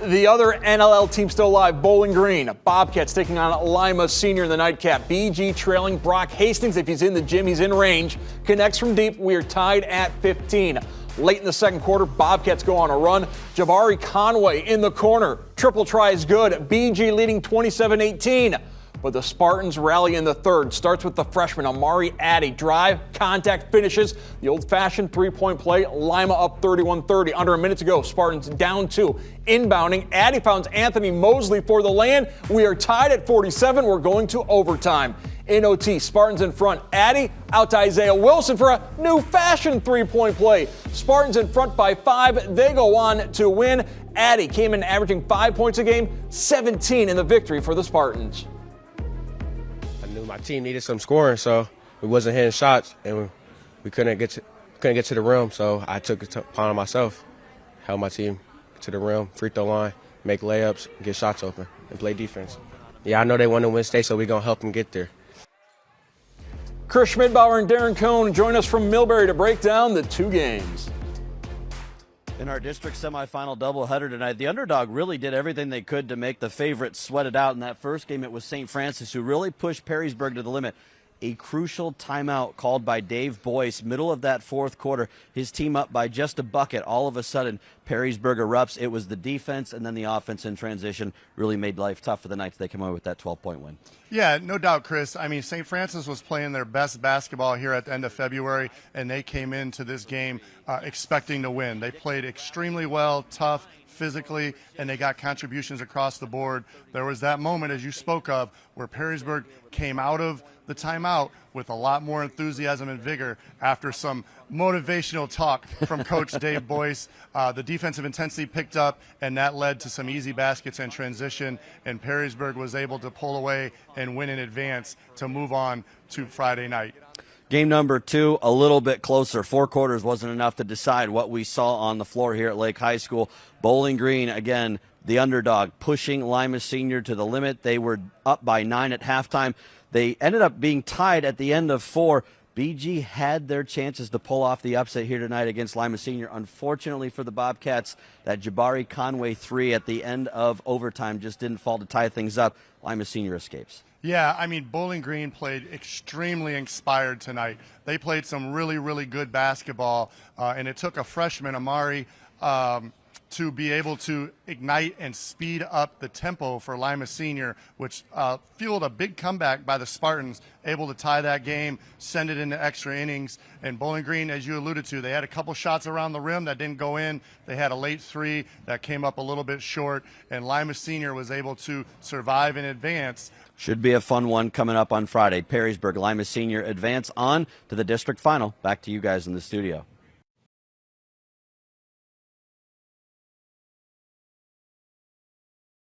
The other NLL team still alive, Bowling Green. Bobcats taking on Lima Senior in the nightcap. BG trailing Brock Hastings. If he's in the gym, he's in range. Connects from deep. We are tied at 15. Late in the second quarter, Bobcats go on a run. Jabari Conway in the corner. Triple try is good. BG leading 27-18. But the Spartans rally in the third. Starts with the freshman Amari Addy. Drive, contact, finishes. The old-fashioned three-point play. Lima up 31-30. Under a minute to go. Spartans down 2. Inbounding. Addy finds Anthony Mosley for the land. We are tied at 47. We're going to overtime. In OT, Spartans in front. Addy out to Isaiah Wilson for a new-fashioned three-point play. Spartans in front by 5. They go on to win. Addy came in averaging 5 points a game, 17 in the victory for the Spartans. My team needed some scoring, so we wasn't hitting shots, and we couldn't get to the rim. So I took it upon myself, held my team to the rim, free throw line, make layups, get shots open, and play defense. Yeah, I know they want to win state, so we're gonna help them get there. Chris Schmidbauer and Darren Cohn join us from Millbury to break down the two games. In our district semifinal doubleheader tonight, the underdog really did everything they could to make the favorites sweat it out. In that first game, it was St. Francis who really pushed Perrysburg to the limit. A crucial timeout called by Dave Buoys, middle of that fourth quarter. His team up by just a bucket. All of a sudden, Perrysburg erupts. It was the defense and then the offense in transition really made life tough for the Knights. They come away with that 12-point win. Yeah, no doubt, Chris. I mean, St. Francis was playing their best basketball here at the end of February, and they came into this game expecting to win. They played extremely well, tough, physically, and they got contributions across the board. There was that moment, as you spoke of, where Perrysburg came out of the timeout with a lot more enthusiasm and vigor after some motivational talk from Coach Dave Buoys. The defensive intensity picked up, and that led to some easy baskets and transition, and Perrysburg was able to pull away and win in advance to move on to Friday night. Game number 2, a little bit closer. 4 quarters wasn't enough to decide what we saw on the floor here at Lake High School. Bowling Green, again, the underdog, pushing Lima Senior to the limit. They were up by 9 at halftime. They ended up being tied at the end of 4. BG had their chances to pull off the upset here tonight against Lima Senior. Unfortunately for the Bobcats, that Jabari Conway 3 at the end of overtime just didn't fall to tie things up. Lima Senior escapes. Yeah, I mean, Bowling Green played extremely inspired tonight. They played some really, really good basketball, and it took a freshman, Amari, to be able to ignite and speed up the tempo for Lima Senior, which fueled a big comeback by the Spartans, able to tie that game, send it into extra innings. And Bowling Green, as you alluded to, they had a couple shots around the rim that didn't go in. They had a late 3 that came up a little bit short, and Lima Senior was able to survive and advance. Should be a fun one coming up on Friday. Perrysburg, Lima Senior advance on to the district final. Back to you guys in the studio.